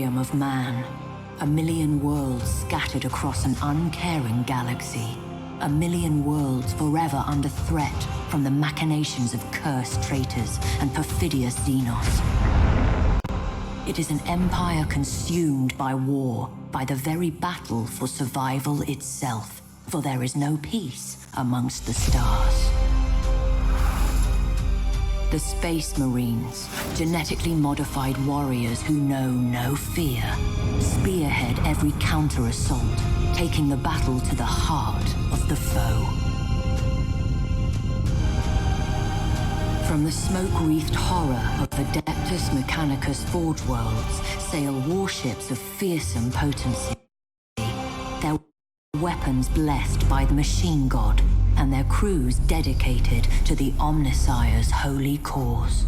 Imperium of man. A million worlds scattered across an uncaring galaxy. A million worlds forever under threat from the machinations of cursed traitors and perfidious Xenos. It is an empire consumed by war, by the very battle for survival itself, for there is no peace amongst the stars. The Space Marines, genetically modified warriors who know no fear, spearhead every counter-assault, taking the battle to the heart of the foe. From the smoke-wreathed horror of Adeptus Mechanicus Forge Worlds sail warships of fearsome potency. Their weapons blessed by the machine god, and their crews dedicated to the Omnissire's holy cause.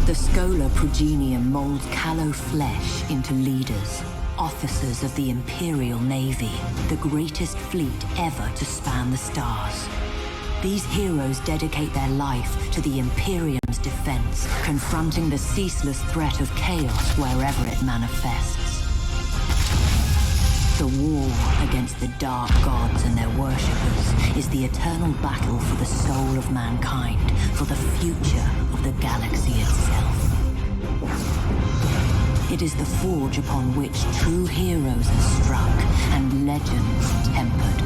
The Scholar Progenium molds callow flesh into leaders, officers of the Imperial Navy, the greatest fleet ever to span the stars. These heroes dedicate their life to the Imperium's defense, confronting the ceaseless threat of chaos wherever it manifests. The war against the dark gods and their worshippers is the eternal battle for the soul of mankind, for the future of the galaxy itself. It is the forge upon which true heroes are struck and legends tempered.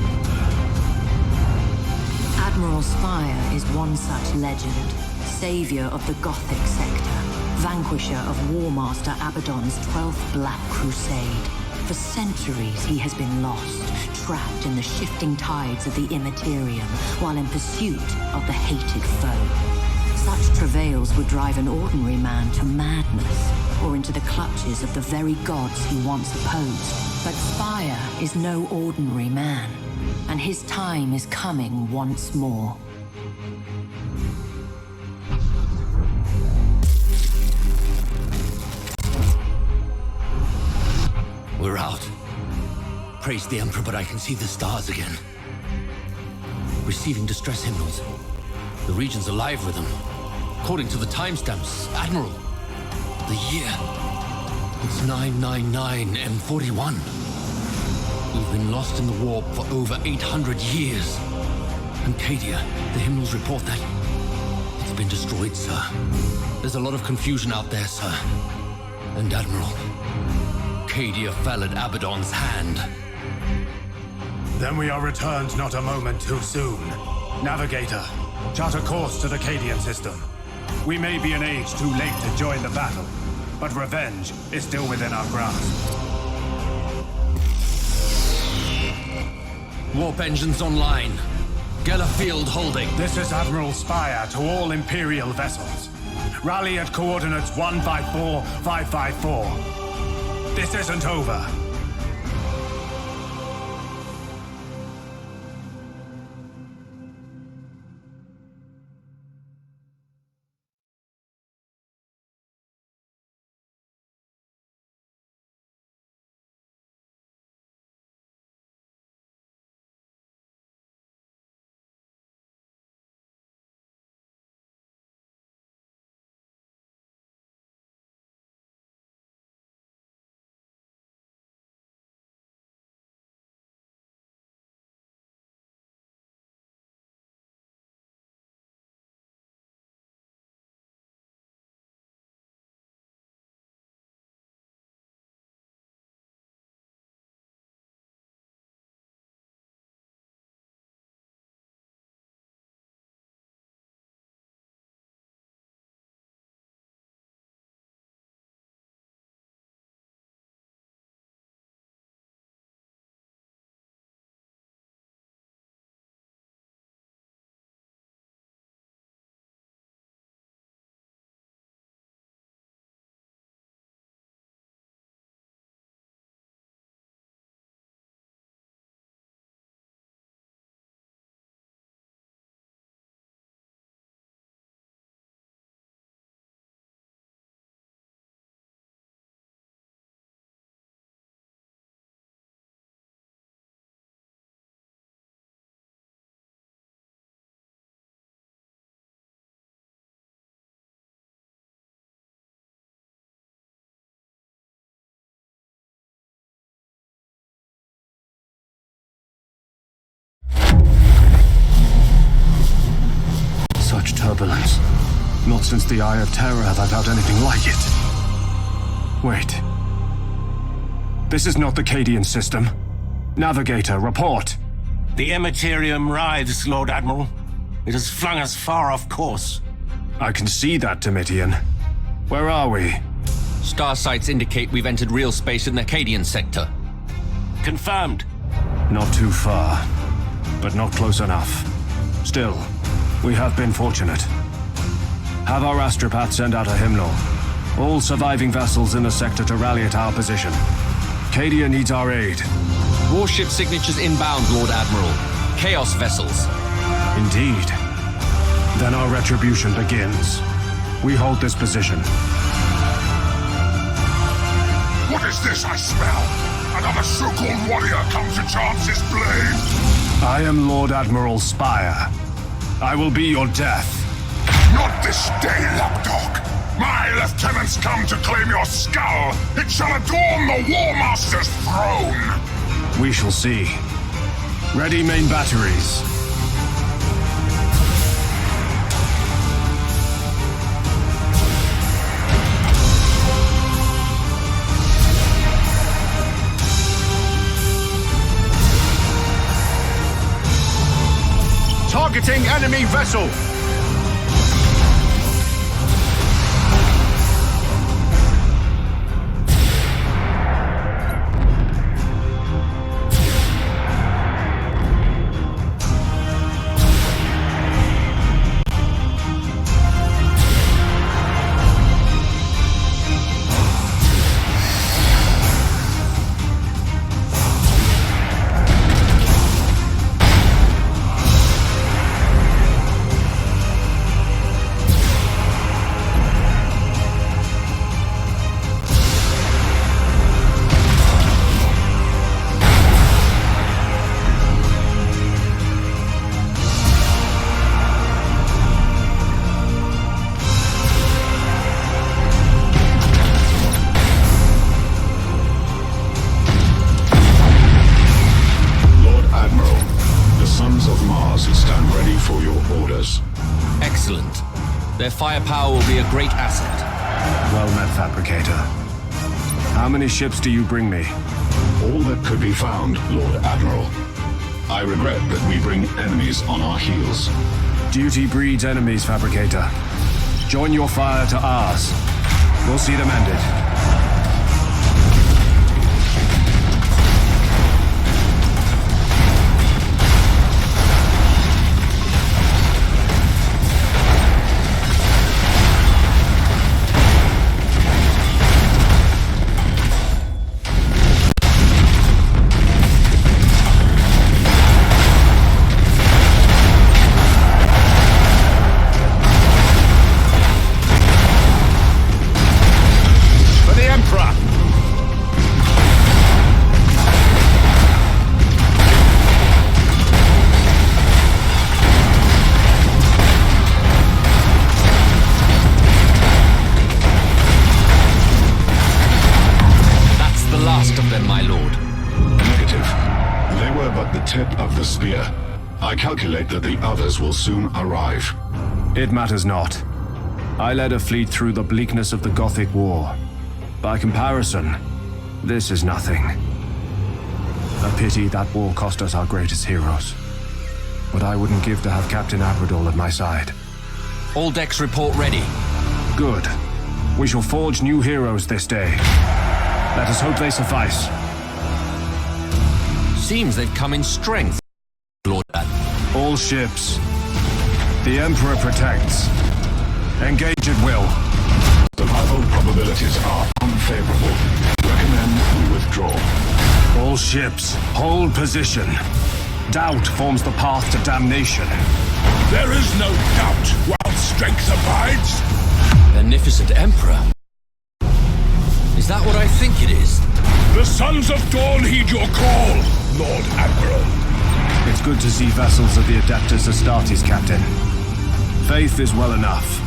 Admiral Spire is one such legend, savior of the Gothic sector, vanquisher of Warmaster Abaddon's 12th Black Crusade. For centuries he has been lost, trapped in the shifting tides of the Imperium, while in pursuit of the hated foe. Such travails would drive an ordinary man to madness, or into the clutches of the very gods he once opposed. But Spire is no ordinary man, and his time is coming once more. We're out. Praise the Emperor, but I can see the stars again. Receiving distress hymnals. The region's alive with them. According to the timestamps, Admiral, the year. It's 999 M41. We've been lost in the warp for over 800 years. And Cadia, the hymnals report that it's been destroyed, sir. There's a lot of confusion out there, sir. And Admiral, Cadia fell at Abaddon's hand. Then we are returned not a moment too soon. Navigator, chart a course to the Cadian system. We may be an age too late to join the battle, but revenge is still within our grasp. Warp engines online. Geller field holding. This is Admiral Spire to all Imperial vessels. Rally at coordinates 154554. This isn't over. Not since the Eye of Terror have I felt anything like it. Wait. This is not the Cadian system. Navigator, report. The Imperium writhes, Lord Admiral. It has flung us far off course. I can see that, Domitian. Where are we? Star sites indicate we've entered real space in the Cadian sector. Confirmed. Not too far, but not close enough. Still, we have been fortunate. Have our astropath send out a hymnal. All surviving vessels in the sector to rally at our position. Cadia needs our aid. Warship signatures inbound, Lord Admiral. Chaos vessels. Indeed. Then our retribution begins. We hold this position. What is this I smell? Another so-called warrior come to chance his blade. I am Lord Admiral Spire. I will be your death. Not this day, lapdog. My lieutenants come to claim your skull. It shall adorn the War Master's throne. We shall see. Ready main batteries. Targeting enemy vessel! Excellent. Their firepower will be a great asset. Well met, Fabricator. How many ships do you bring me? All that could be found, Lord Admiral. I regret that we bring enemies on our heels. Duty breeds enemies, Fabricator. Join your fire to ours. We'll see them ended. I calculate that the others will soon arrive. It matters not. I led a fleet through the bleakness of the Gothic War. By comparison, this is nothing. A pity that war cost us our greatest heroes. But I wouldn't give to have Captain Abradol at my side. All decks report ready. Good. We shall forge new heroes this day. Let us hope they suffice. Seems they've come in strength, Lord Admiral. All ships. The Emperor protects. Engage at will. Survival probabilities are unfavorable. Recommend we withdraw. All ships, hold position. Doubt forms the path to damnation. There is no doubt while strength abides. Beneficent Emperor? Is that what I think it is? The Sons of Dawn heed your call, Lord Admiral. It's good to see vessels of the Adeptus Astartes, Captain. Faith is well enough,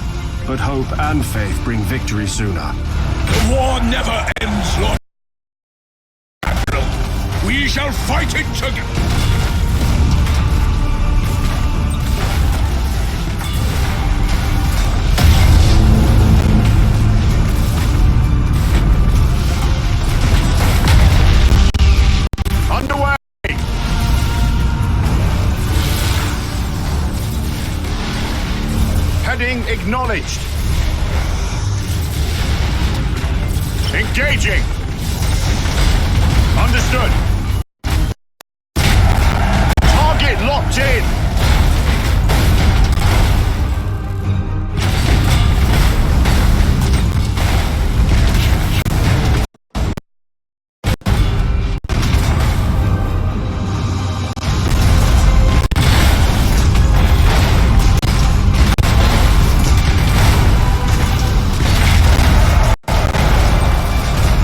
but hope and faith bring victory sooner. The war never ends, Lord Admiral. We shall fight it together. Acknowledged! Engaging! Understood! Target locked in!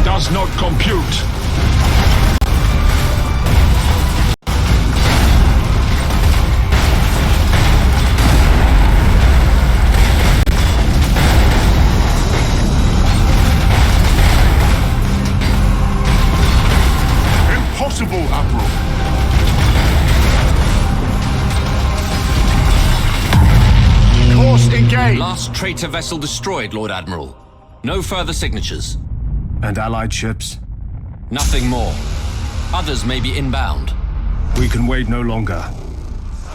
Does not compute. Impossible, Admiral. Course engaged! Last traitor vessel destroyed, Lord Admiral. No further signatures. And allied ships? Nothing more. Others may be inbound. We can wait no longer.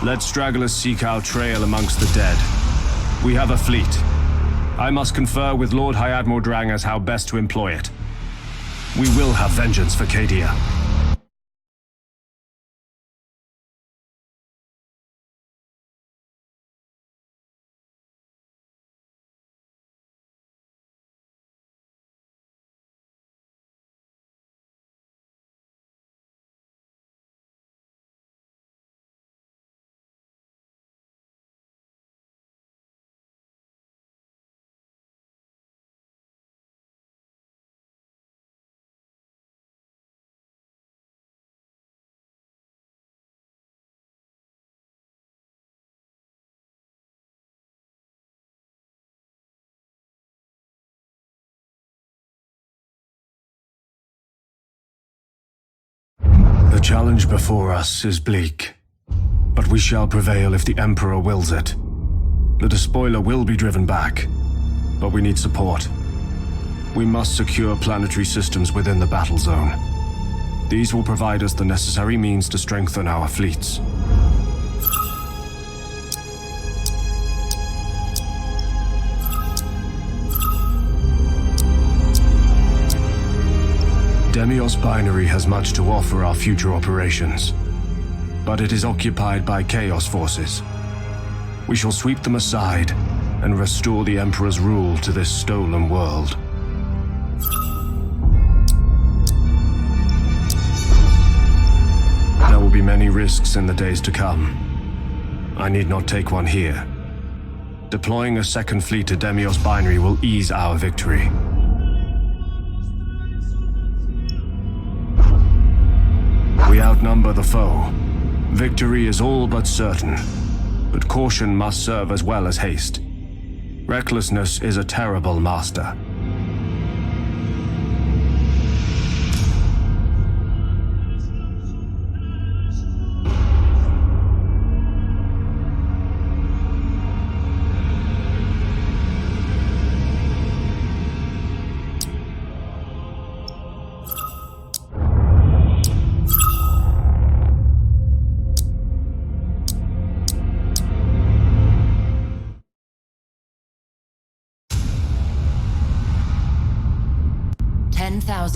Let stragglers seek our trail amongst the dead. We have a fleet. I must confer with Lord High Admiral Drang as how best to employ it. We will have vengeance for Cadia. The challenge before us is bleak, but we shall prevail if the Emperor wills it. The despoiler will be driven back, but we need support. We must secure planetary systems within the battle zone. These will provide us the necessary means to strengthen our fleets. Demios Binary has much to offer our future operations, but it is occupied by Chaos forces. We shall sweep them aside and restore the Emperor's rule to this stolen world. There will be many risks in the days to come. I need not take one here. Deploying a second fleet to Demios Binary will ease our victory. We outnumber the foe. Victory is all but certain, but caution must serve as well as haste. Recklessness is a terrible master.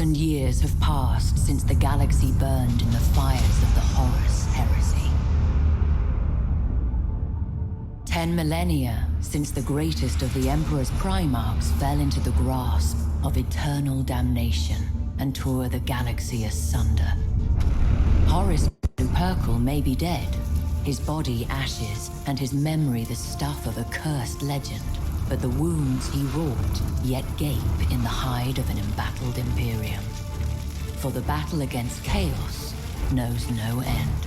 Years have passed since the galaxy burned in the fires of the Horus heresy. 10 millennia since the greatest of the Emperor's Primarchs fell into the grasp of eternal damnation and tore the galaxy asunder. Horus Lupercal may be dead, his body ashes and his memory the stuff of a cursed legend. But the wounds he wrought yet gape in the hide of an embattled Imperium. For the battle against Chaos knows no end.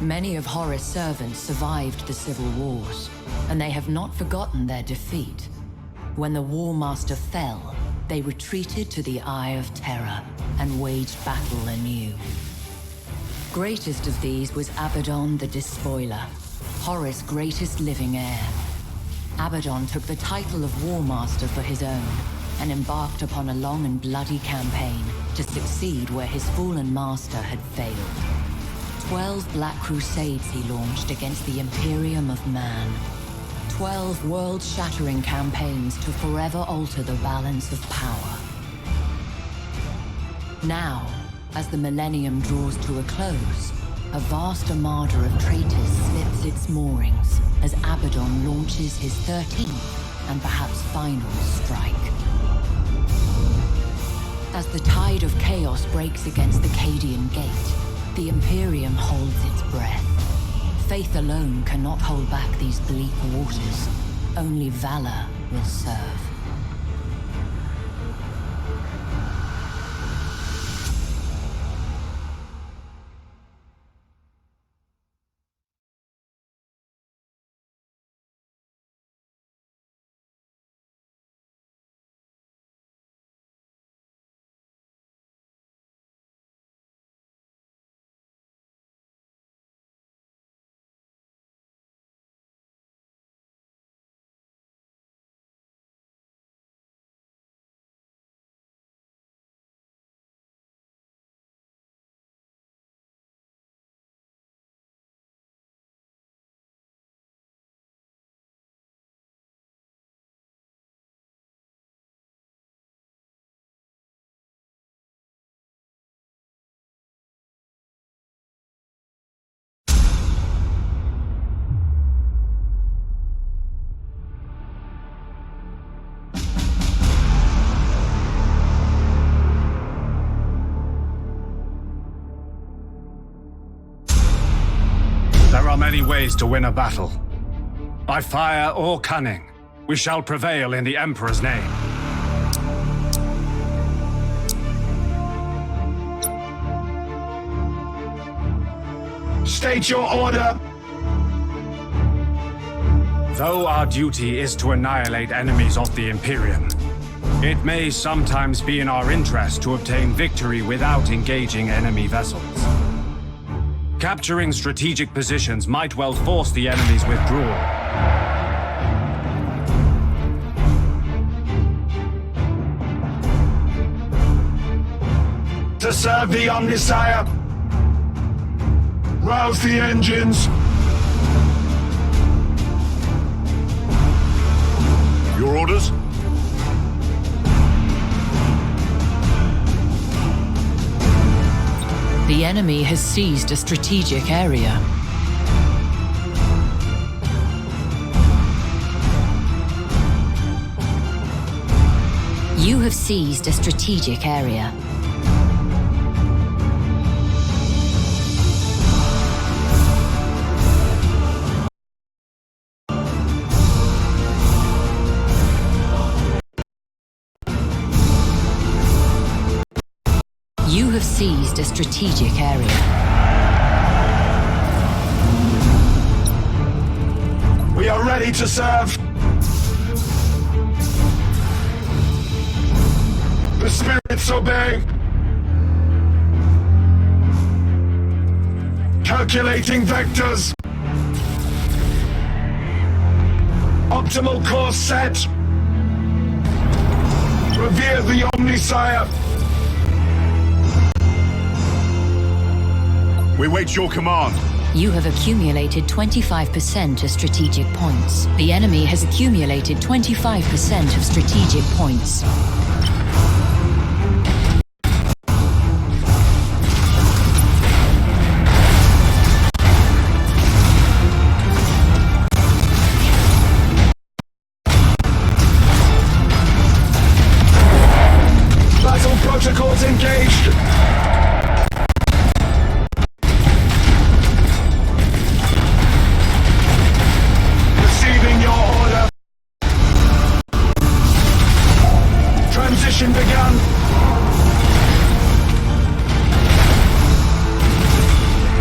Many of Horus' servants survived the civil wars, and they have not forgotten their defeat. When the War Master fell, they retreated to the Eye of Terror and waged battle anew. Greatest of these was Abaddon the Despoiler, Horus' greatest living heir. Abaddon took the title of War Master for his own, and embarked upon a long and bloody campaign to succeed where his fallen master had failed. 12 Black Crusades he launched against the Imperium of Man. 12 world-shattering campaigns to forever alter the balance of power. Now, as the millennium draws to a close, a vast armada of traitors slips its moorings as Abaddon launches his 13th and perhaps final strike. As the tide of chaos breaks against the Cadian Gate, the Imperium holds its breath. Faith alone cannot hold back these bleak waters. Only valor will serve. There are many ways to win a battle. By fire or cunning, we shall prevail in the Emperor's name. State your order! Though our duty is to annihilate enemies of the Imperium, it may sometimes be in our interest to obtain victory without engaging enemy vessels. Capturing strategic positions might well force the enemy's withdrawal. To serve the Omnisire! Rouse the engines! Your orders? The enemy has seized a strategic area. You have seized a strategic area. You have seized a strategic area. We are ready to serve! The spirits obey! Calculating vectors! Optimal course set! Revere the Omnisire! We wait your command. You have accumulated 25% of strategic points. The enemy has accumulated 25% of strategic points. Battle protocols engaged! Transition begun!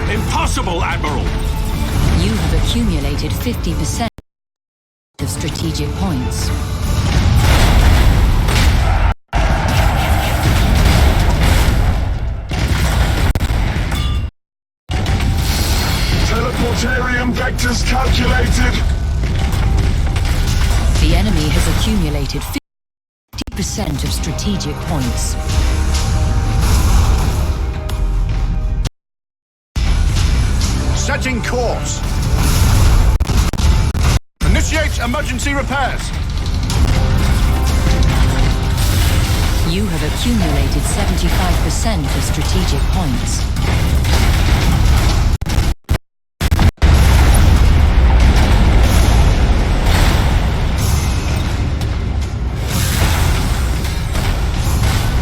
Impossible, Admiral! You have accumulated 50% of strategic points. Teleportarium vectors calculated! The enemy has accumulated 50% of strategic points. Setting course! Initiate emergency repairs! You have accumulated 75% of strategic points.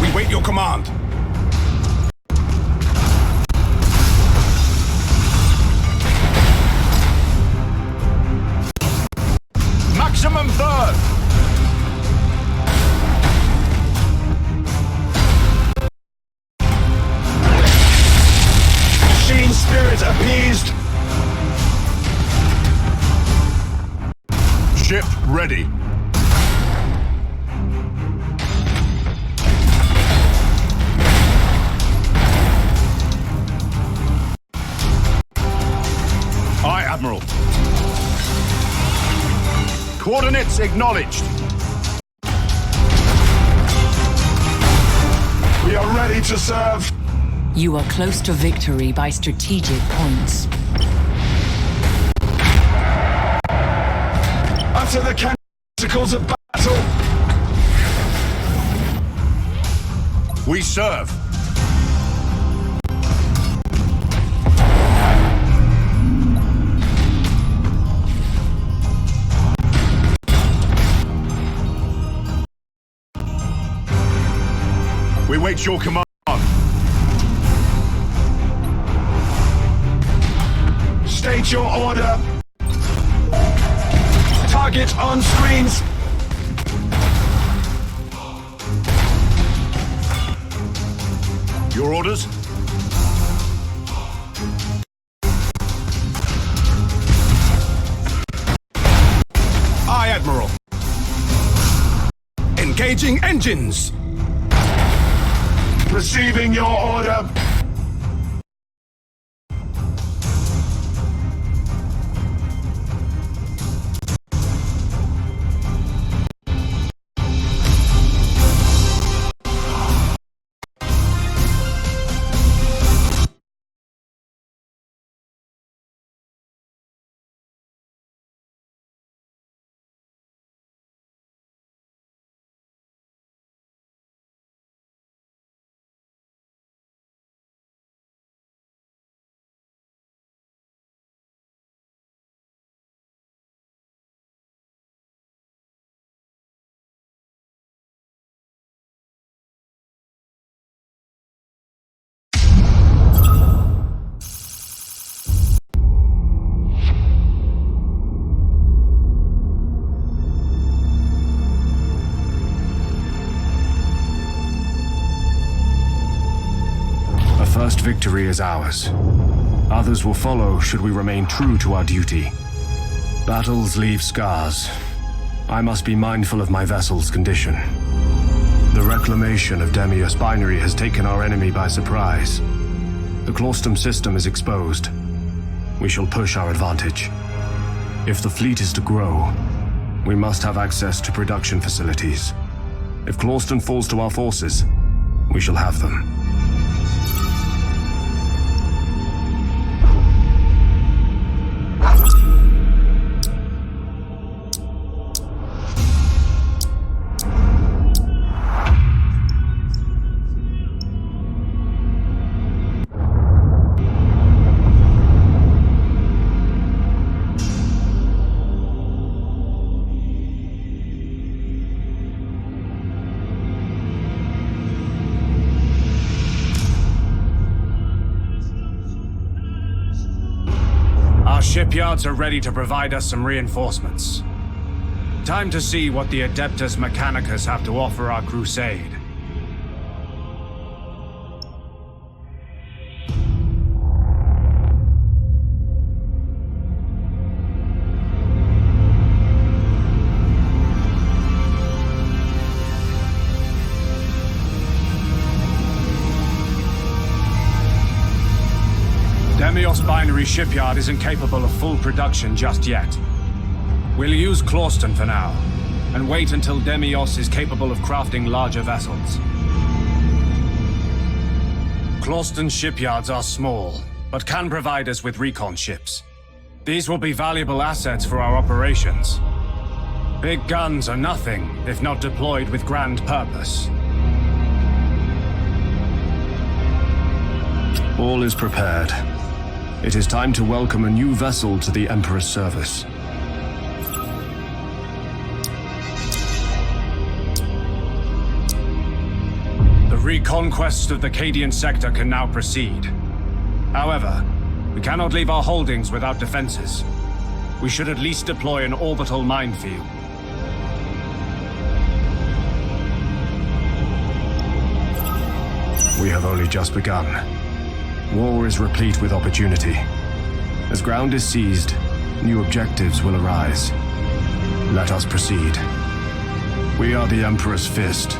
We wait your command. Maximum burn! Machine spirit appeased. Ship ready. Aye, Admiral. Coordinates acknowledged. We are ready to serve. You are close to victory by strategic points. Utter the canticles of battle. We serve. We wait your command. State your order. Target on screens. Your orders? Aye, Admiral. Engaging engines. Receiving your order. First victory is ours. Others will follow should we remain true to our duty. Battles leave scars. I must be mindful of my vessel's condition. The reclamation of Demios Binary has taken our enemy by surprise. The Claustum system is exposed. We shall push our advantage. If the fleet is to grow, we must have access to production facilities. If Claustum falls to our forces, we shall have them. Our shipyards are ready to provide us some reinforcements. Time to see what the Adeptus Mechanicus have to offer our crusade. Demios Binary Shipyard isn't capable of full production just yet. We'll use Clauston for now, and wait until Demios is capable of crafting larger vessels. Clauston's shipyards are small, but can provide us with recon ships. These will be valuable assets for our operations. Big guns are nothing if not deployed with grand purpose. All is prepared. It is time to welcome a new vessel to the Emperor's service. The reconquest of the Cadian sector can now proceed. However, we cannot leave our holdings without defenses. We should at least deploy an orbital minefield. We have only just begun. War is replete with opportunity. As ground is seized, new objectives will arise. Let us proceed. We are the Emperor's fist.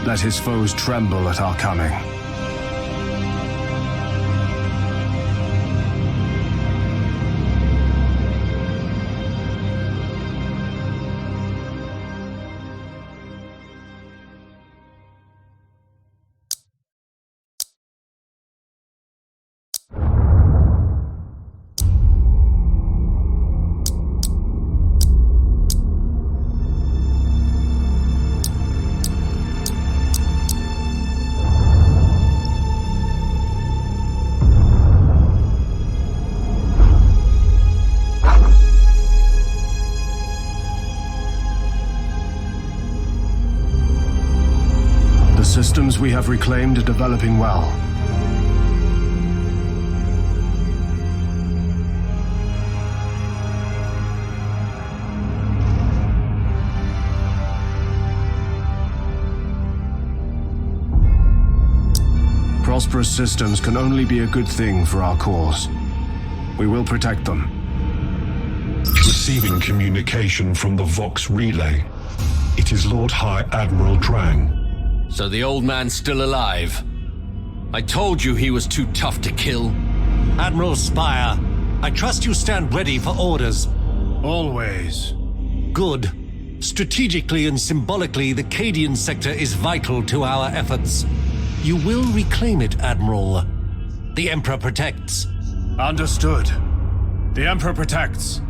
Let his foes tremble at our coming. The systems we have reclaimed are developing well. Prosperous systems can only be a good thing for our cause. We will protect them. Receiving communication from the Vox relay. It is Lord High Admiral Drang. So the old man's still alive. I told you he was too tough to kill. Admiral Spire, I trust you stand ready for orders. Always. Good. Strategically and symbolically, the Cadian sector is vital to our efforts. You will reclaim it, Admiral. The Emperor protects. Understood. The Emperor protects.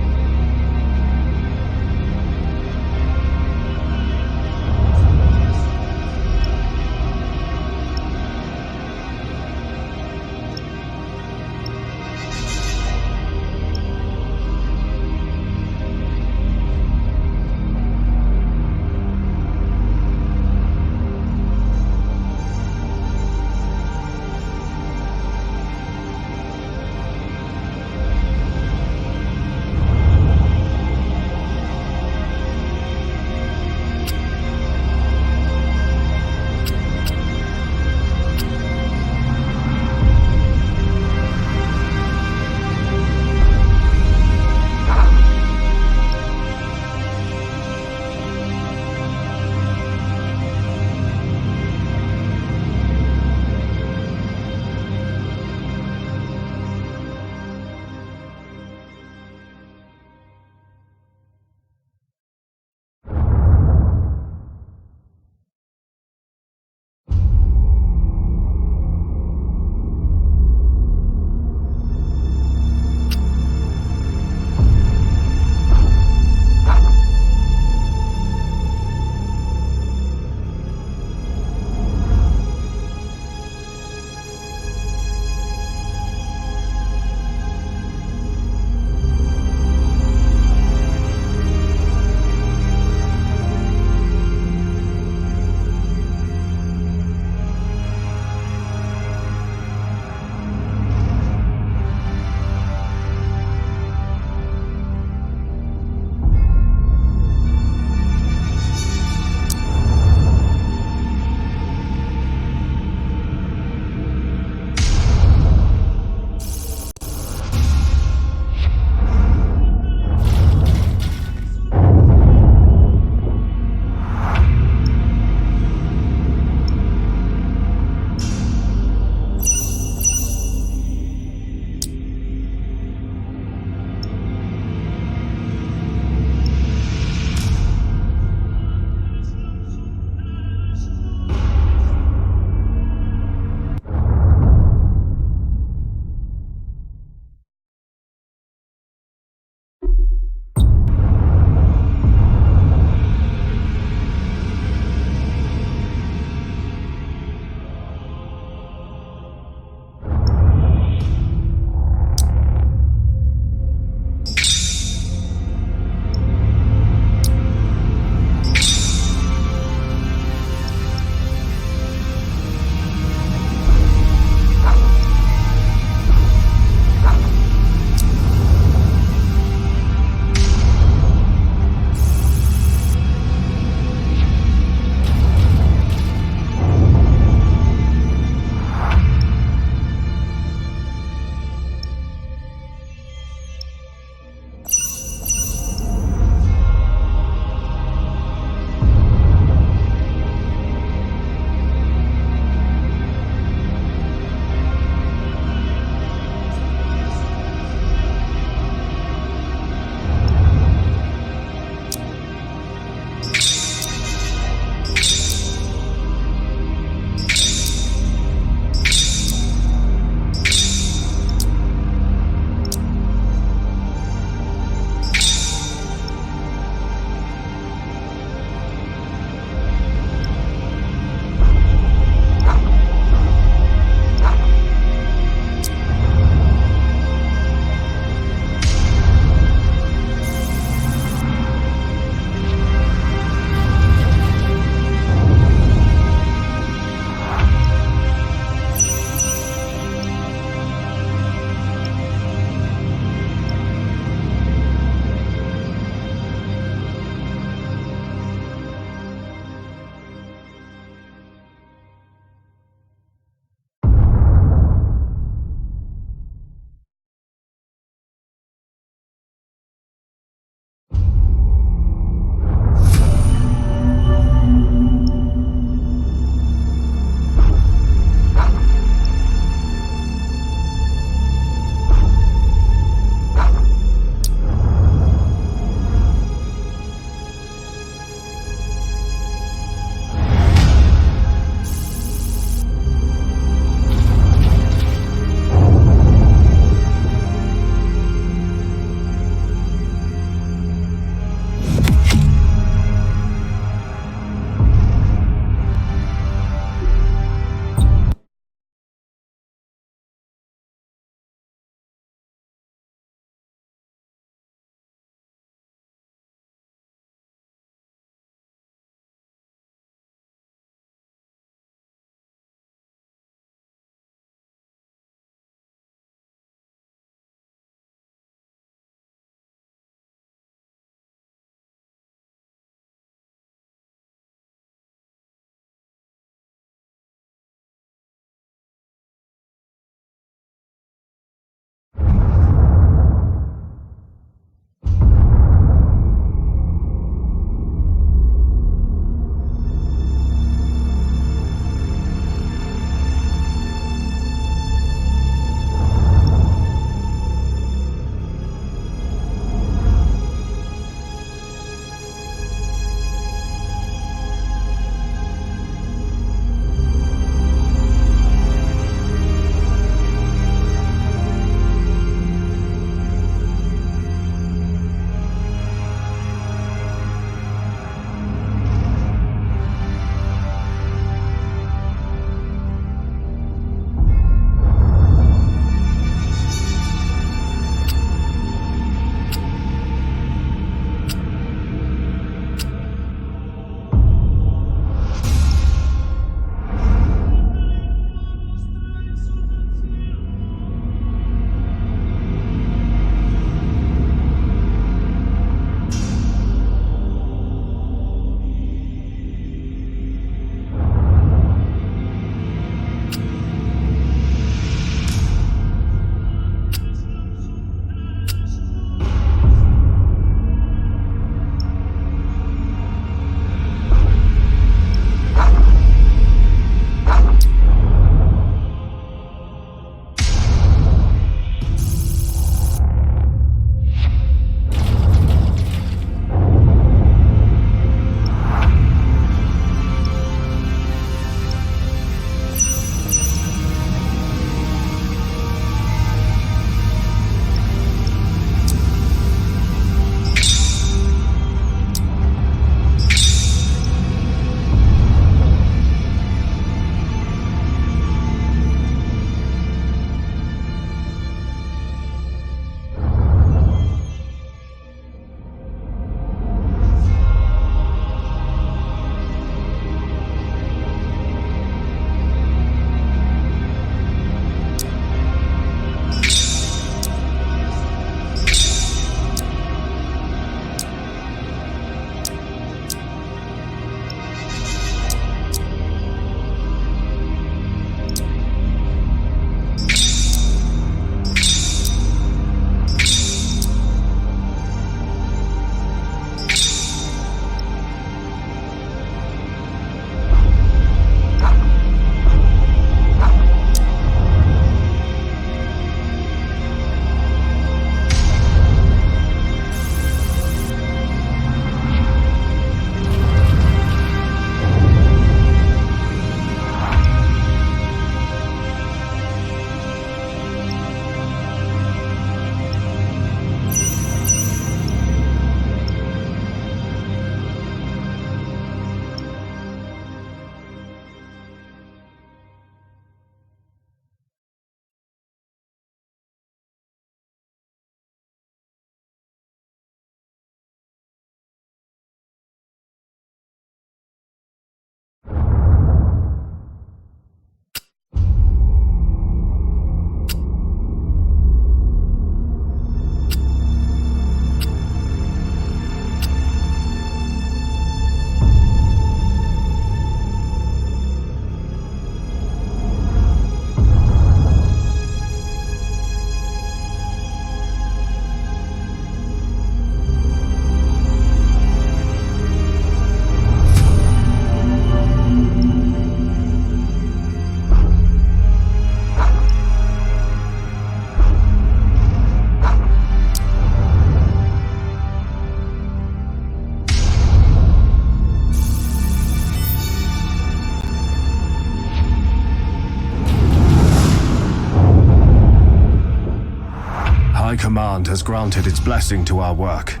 Command has granted its blessing to our work.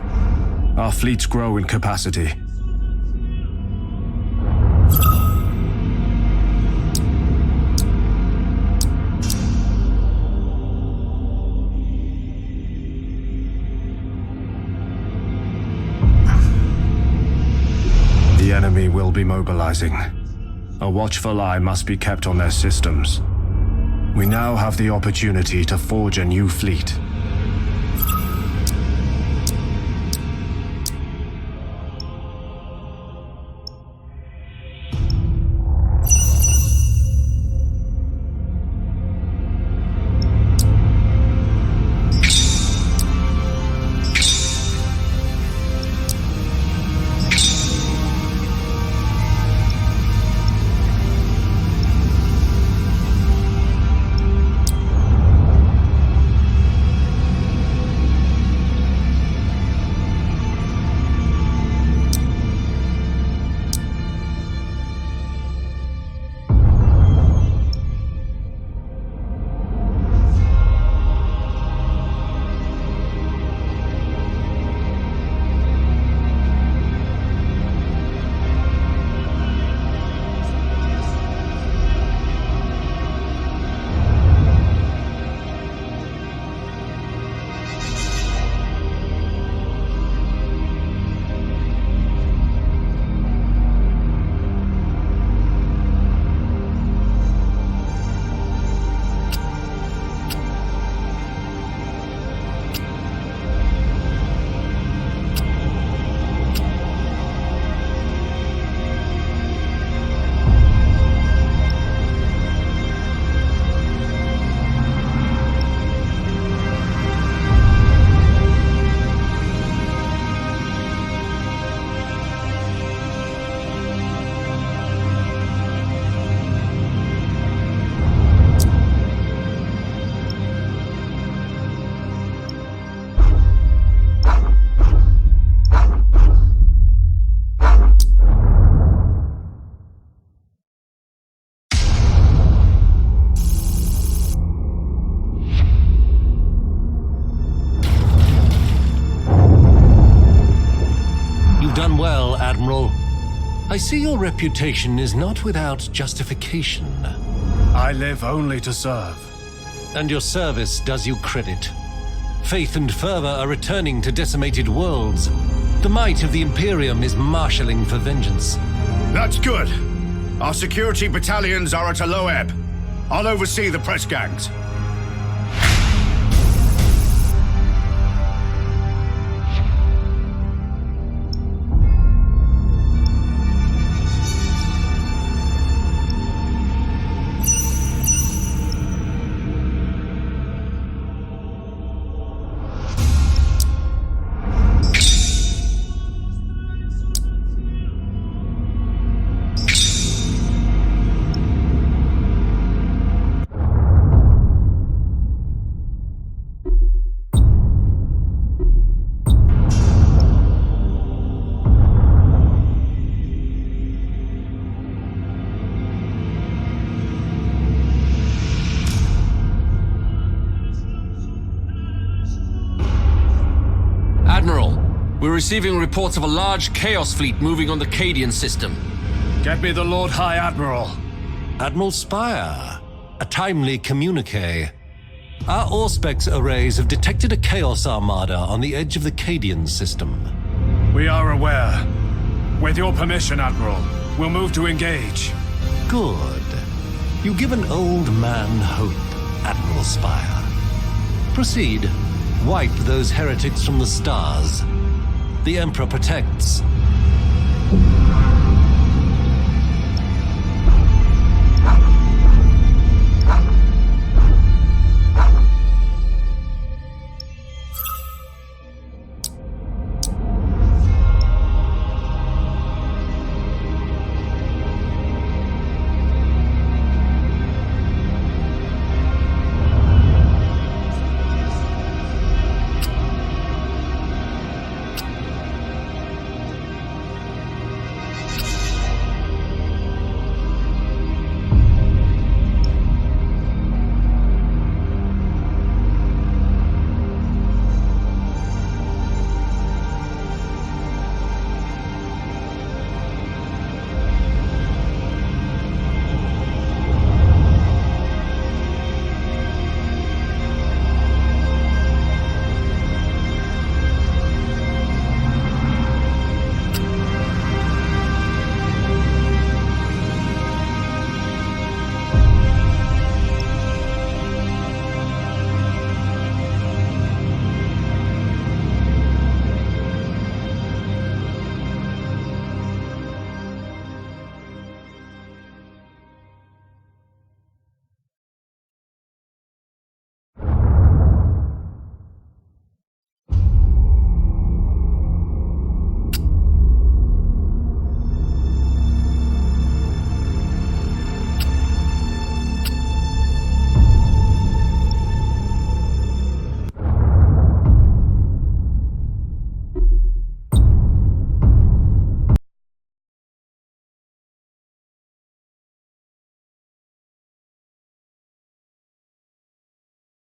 Our fleets grow in capacity. The enemy will be mobilizing. A watchful eye must be kept on their systems. We now have the opportunity to forge a new fleet. Done well, Admiral. I see your reputation is not without justification. I live only to serve. And your service does you credit. Faith and fervor are returning to decimated worlds. The might of the Imperium is marshalling for vengeance. That's good. Our security battalions are at a low ebb. I'll oversee the press gangs. We're receiving reports of a large Chaos fleet moving on the Cadian system. Get me the Lord High Admiral. Admiral Spire, a timely communique. Our Auspex arrays have detected a Chaos Armada on the edge of the Cadian system. We are aware. With your permission, Admiral, we'll move to engage. Good. You give an old man hope, Admiral Spire. Proceed. Wipe those heretics from the stars. The Emperor protects.